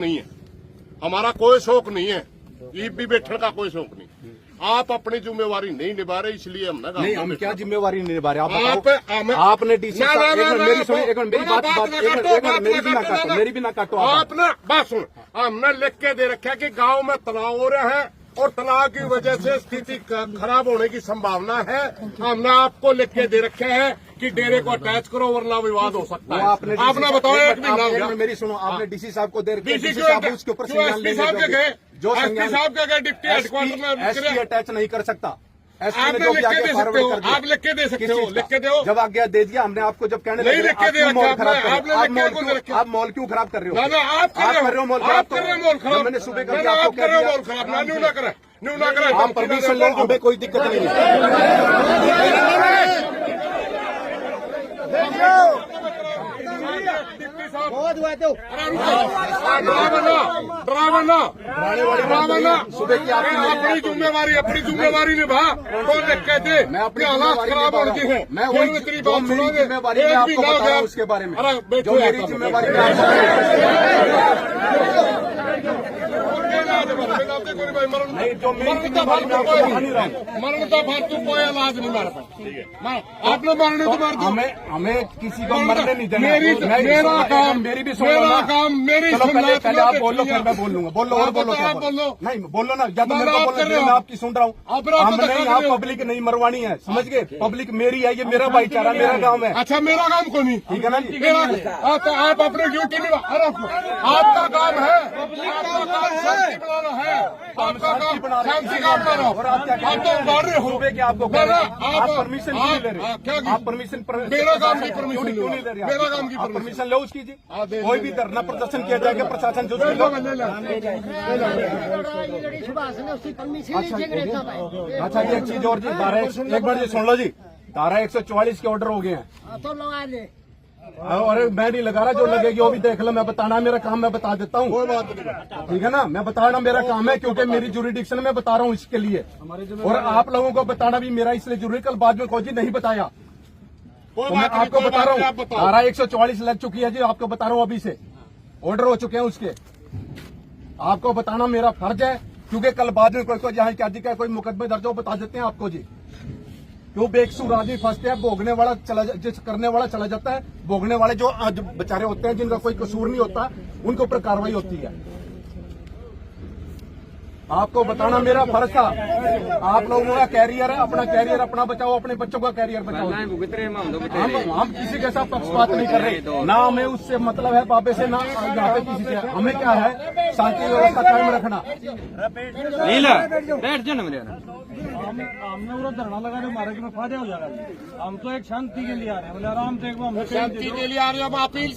नहीं है, हमारा कोई शौक नहीं है, ईब भी बैठने का कोई शौक नहीं। आप अपनी जिम्मेवारी नहीं निभा रहे, इसलिए हम ना नहीं, हम क्या जिम्मेवारी नहीं निभा रहे? आप आपने डीसी मेरी सुनिए, एक मिनट मेरी भी ना काटो। आपने बात सुन, हमने लिख के दे रखा है कि गांव में तनाव हो रहा है और तनाव की वजह से स्थिति खराब होने की संभावना है। हमने आपको लिख के दे रखे हैं कि डेरे को अटैच करो वरना विवाद हो सकता है। आपने बताओ, एक महीना हो गया। मेरी सुनो, आपने डीसी साहब को दे रखी है, डीसी साहब उसके ऊपर एसपी साहब के गए, जो एसपी साहब के गए डिप्टी हेडक्वार्टर में एसपी अटैच नहीं कर सकता। आप लिख के दे सकते हो, आप लिख के दे सकते हो, लिख के दो। जब आज्ञा दे दिया हमने आपको, जब कहने नहीं लिख के दे आप मॉल क्यों खराब कर रहे हो? आप कर रहे हो मॉल खराब। मैंने सुबह कर आप कर रहे हो मॉल खराब, न्यू ना करें, न्यू ना करें। आप परमिशन लो, हमें कोई दिक्कत नहीं है। ड्राइवर सुबह की अपनी जिम्मेवारी निभा। तो लिख के दे, मैं अपनी हालात खराब हो गए हैं। मैं तेरी बात सुनोगे, जिम्मेवारी मैं आपको बता रहा हूँ उसके बारे में। जो मेरी जिम्मेवारी नहीं, जो मरण का फालतू कोई इलाज नहीं मार पाए। आपने मारने तो मार दो, हमें किसी को मरने नहीं देना। मेरा काम, मेरी भी मेरा काम, मेरी पहले आप बोलो, फिर मैं बोल लूंगा। बोलो और बोलो, क्या बोलो? नहीं बोलो ना, या तो मेरे को बोलो, मैं आपकी सुन रहा हूँ। आप पब्लिक नहीं मरवानी है, समझ गए? पब्लिक मेरी है, ये मेरा भाईचारा, मेरा गाँव है। अच्छा, मेरा काम को नहीं, ठीक है ना? आप अपने ड्यूटी निभा। आपका काम है, आपका काम शांति बनाना है, आपका काम शांति का बनाना। और आप क्या आप तो मार रहे हो, कि आपको आप परमिशन क्यों नहीं ले रहे? आप परमिशन, मेरा काम की परमिशन क्यों नहीं ले रहे? मेरा काम की आप परमिशन लो उसकी जी। कोई भी धरना प्रदर्शन किया जाएगा, प्रशासन जो अच्छा जी, एक चीज और जी, एक बार जी सुन लो जी, धारा 144 के ऑर्डर हो गए हैं। अरे मैं नहीं लगा रहा, जो लगेगी वो भी देख लो। मैं बताना मेरा काम, मैं बता देता हूँ, ठीक है ना? मैं बताना मेरा काम है, क्योंकि मेरी जुरिडिक्शन में बता रहा हूँ इसके लिए। और आप लोगों को बताना भी मेरा इसलिए जरूरी। कल बाद में कोई जी नहीं बताया, तो मैं आपको बता रहा हूँ। धारा 144 लग चुकी है जी, आपको बता रहा हूँ, अभी से ऑर्डर हो चुके हैं उसके। आपको बताना मेरा फर्ज है, क्योंकि कल बाद में कोई जहाँ क्या जी का कोई मुकदमे दर्ज हो, बता देते हैं आपको जी। क्यों बेकसूर आदमी फंसते हैं, भोगने वाला करने वाला चला जाता है। भोगने वाले जो बेचारे होते हैं, जिनका कोई कसूर नहीं होता, उनके ऊपर कार्रवाई होती है। आपको बताना मेरा फर्ज था। आप लोगों का कैरियर है, अपना कैरियर अपना बचाओ, अपने बच्चों का कैरियर बचाओ। हम किसी के साथ पक्षपात नहीं कर रहे, ना हमें उससे मतलब है बाबे से, ना यहाँ पे किसी से। हमें क्या है, शांति व्यवस्था कायम रखना। हमने पूरा धरना लगा रहे, हमारे में फायदा हो जाएगा। हम तो एक शांति के लिए आ रहे हैं, आराम से शांति के लिए आ रहे हो। अपील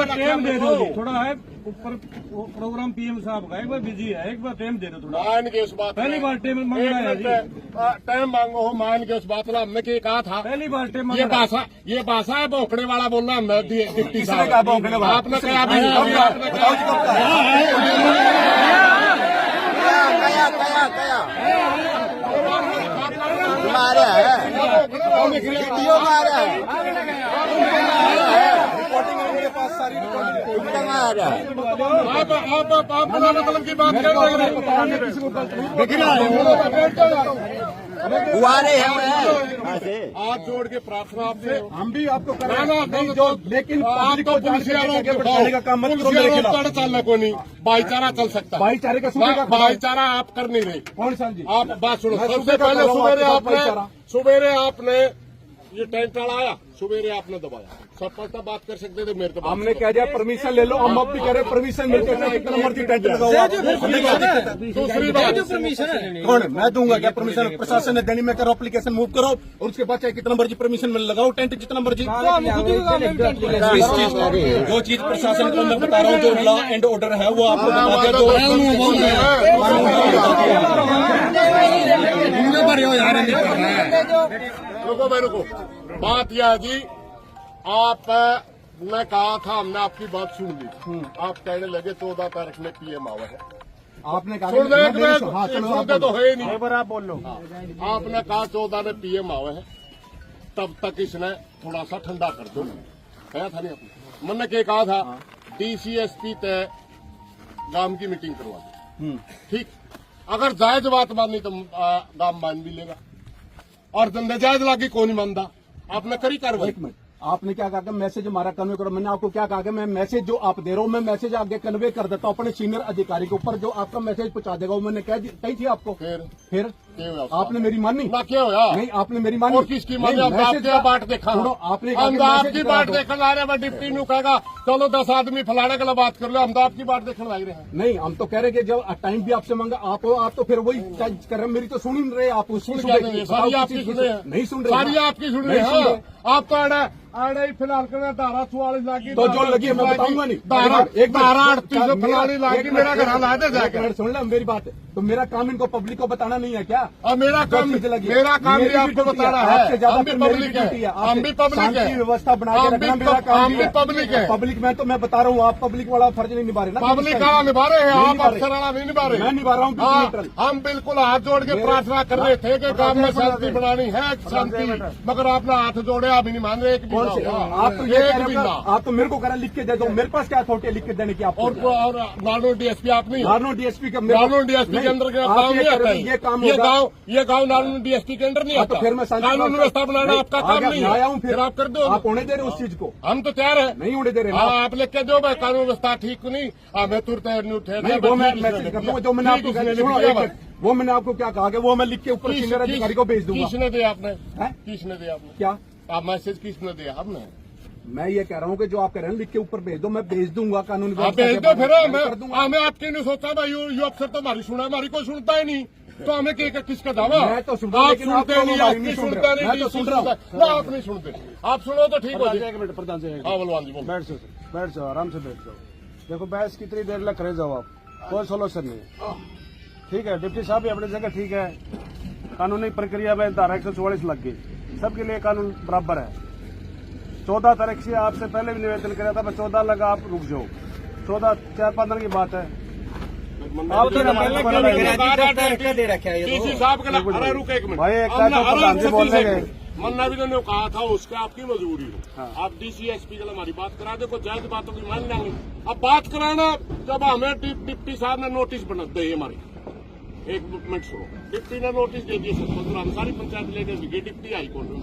टाइम दे दो, थोड़ा है ऊपर प्रोग्राम पीएम साहब का, एक बार बिजी है, एक बार टाइम दे दो थोड़ा। मान के उस बात, पहली बार टाइम मांग रहा है जी, टाइम मांगो हो, मान के उस बात को। हमने कहा था पहली बार टाइम। ये भाषा है भौंकने वाला बोलना। हमने डिप्टी साहब आपने कहा आप मतलब की बात कर रहे हैं। हाथ जोड़ के प्रार्थना आपसे, हम भी आपको कराना नहीं, जो लेकिन बढ़ाने का काम मत करो। चलना को नहीं, भाईचारा चल सकता है। भाईचारे का भाईचारा आप कर नहीं रहे। कौन सा जी? आप बात सुनो। सबसे पहले सुबेरे आपने ये टेंट आया, सुबेरे आपने दबाया। सब पलटा बात कर सकते थे, मेरे तो हमने कह दिया परमिशन ले लो। हम अब भी कह रहे परमिशन मिलते थे, कितना मर्जी टेंट लगाओ। दूसरी बात, कौन मैं दूंगा क्या परमिशन? प्रशासन ने देनी, में करो एप्लीकेशन मूव करो, और उसके बाद चाहे कितना मर्जी परमिशन में लगाओ टेंट, जितना मर्जी। जो चीज प्रशासन को मैं बता रहा हूँ, जो लॉ एंड ऑर्डर है, वो आपको बता रुको रुको। बात यह जी, आप ने कहा था, हमने आपकी बात सुन ली। आप कहने लगे 14 तारीख में पीएम आवा है। आपने कहा सुनते तो है नहीं, आप बोल लो। आपने कहा 14 में पीएम आवा है, तब तक इसने थोड़ा सा ठंडा कर दो। कहा था नहीं आपने? मैंने क्या कहा था, डीसीएसपी तय गांव की मीटिंग करवा दो, ठीक। अगर जायज बात माननी तो गांव मान भी लेगा, और धंधे जायज लागी कौन नहीं मानता। आपने करी कार्रवाई। एक मिनट, आपने क्या कहा कि मैसेज हमारा कन्वे करो। मैंने आपको क्या कहा कि मैं मैसेज जो आप दे रहा हूँ मैं मैसेज आगे कन्वे कर देता हूँ अपने सीनियर अधिकारी के ऊपर, जो आपका मैसेज पहुंचा देगा। वो मैंने कही थी आपको। फिर आपने मेरी मानी ना, क्या होया? नहीं, आपने मेरी मानी। और किसकी मानी? अब आपके बाट देखा, आपने हम तो आपकी बाट देखने ला रहे हैं। डिप्टी नु कहेगा चलो 10 आदमी फलाने के लिए बात कर लो, हम तो आपकी बाट देखने ला रहे हैं। नहीं, हम तो कह रहे कि जब टाइम भी आपसे मांगा आप तो फिर वही जज कर रहे हैं। मेरी तो सुन ही नहीं रहे आप। उसकी सारी आपकी सुन रहे हैं, नहीं सुन रहे, सारी आपकी सुन रहे हैं। आप तो आड़े फिलहाल कर धारा 44 लागी तो जो लगी मैं बताऊंगा नहीं। एक धारा 38 फलानी लागी मेरा घर ला दे जाकर। सुन लो मेरी बात, तो मेरा काम इनको पब्लिक को बताना नहीं है क्या? और मेरा काम भी आपको बताना है। आपसे ज्यादा हम भी पब्लिक है, हम भी पब्लिक है, व्यवस्था बना के रखना मेरा काम हम भी पब्लिक है। पब्लिक में तो मैं बता रहा हूँ, आप पब्लिक वाला फर्ज नहीं निभा रहे ना। पब्लिक का निभा रहे हैं आप, अफसर वाला नहीं निभा रहे। मैं निभा रहा हूँ। हम बिल्कुल हाथ जोड़ के प्रार्थना कर रहे थे कि काम में शांति बनानी है, शांति, मगर आपने हाथ जोड़े, आप नहीं मान रहे। आप तो ये कह रहे हो, आप तो मेरे को कह रहे लिख के दे दो। मेरे पास क्या अथॉरिटी है लिख के देने की? आप और नानो डीएसपी आप नहीं, नानो डीएसपी का नानो डीएसपी के अंदर गाँव नहीं आता। ये गाँव नानो डीएसपी के अंदर नहीं आता। फिर मैं कानून व्यवस्था बनाना आपका काम नहीं आया है। हूँ, फिर आप कर दो। आप होने दे रहे उस चीज को? हम तो तैयार है, नहीं होने दे रहे। हाँ, आप लिख के दो भाई, कानून व्यवस्था ठीक नहीं, मैं तुरंत नहीं उठे। वो मैं मैसेज कर दूंगा जो मैंने आपको वो मैंने आपको क्या कहा कि वो मैं लिख के ऊपर सीनियर अधिकारी को भेज दूंगा। किसने दिया आपने? हैं? किसने दिया आपने? क्या आप मैसेज किसने दिया? हमने। मैं ये कह रहा हूँ कि जो आप कह रहे हैं लिख के ऊपर भेज दो, मैं भेज दूंगा कानून आप भेज दो। फिर हमें आपके नहीं सोचता भाई, यू अफसर तो हमारी सुना, हमारी कोई सुनता ही नहीं, तो हमें किसका दावा? मैं तो सुन रहा हूं, आप लेकिन आप सुनते नहीं, आप नहीं सुन सुनते रहे। नहीं, मैं तो सुन रहा हूं। ना आप नहीं सुनते। आप सुनो तो ठीक हो जाए। एक मिनट प्रधान जी, हाँ बलवान जी बोलो। बैठ जाओ, आराम से बैठ जाओ। देखो बहस कितनी देर लग करे जाओ, आप कोई सोल्यूशन नहीं। ठीक है, डिप्टी साहब भी अपनी जगह ठीक है। कानूनी प्रक्रिया में धारा 144 लग गई, सबके लिए कानून बराबर है। 14 तारीख से आपसे पहले भी निवेदन किया था, मैं 14 लगा, आप रुक जाओ। 14 4-5 दिन की बात है। आप तो दे रखा है डीसी साहब का। अरे रुक एक मिनट भाई, एक प्रधान जी बोल रहे हैं। मन्ना भी ने कहा था उसके आपकी मजबूरी हो। आप डीसी एसपी के लिए हमारी बात करा दे, कोई जायज बातों की मान लेंगे। अब बात कराना जब हमें डिप्टी साहब ने नोटिस बना दे हमारी, एक मिनट सुनो, डिप्टी ने नोटिस दे दिए सबको, हम सारी पंचायत लेकर गए, डिप्टी हाईकोर्ट में।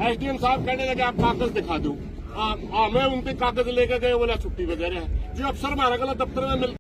एसडीएम साहब कहने लगे आप कागज दिखा दो। हमें उनके कागज लेकर गए, बोला छुट्टी वगैरह है। जो अफसर हमारा गलत दफ्तर में मिलता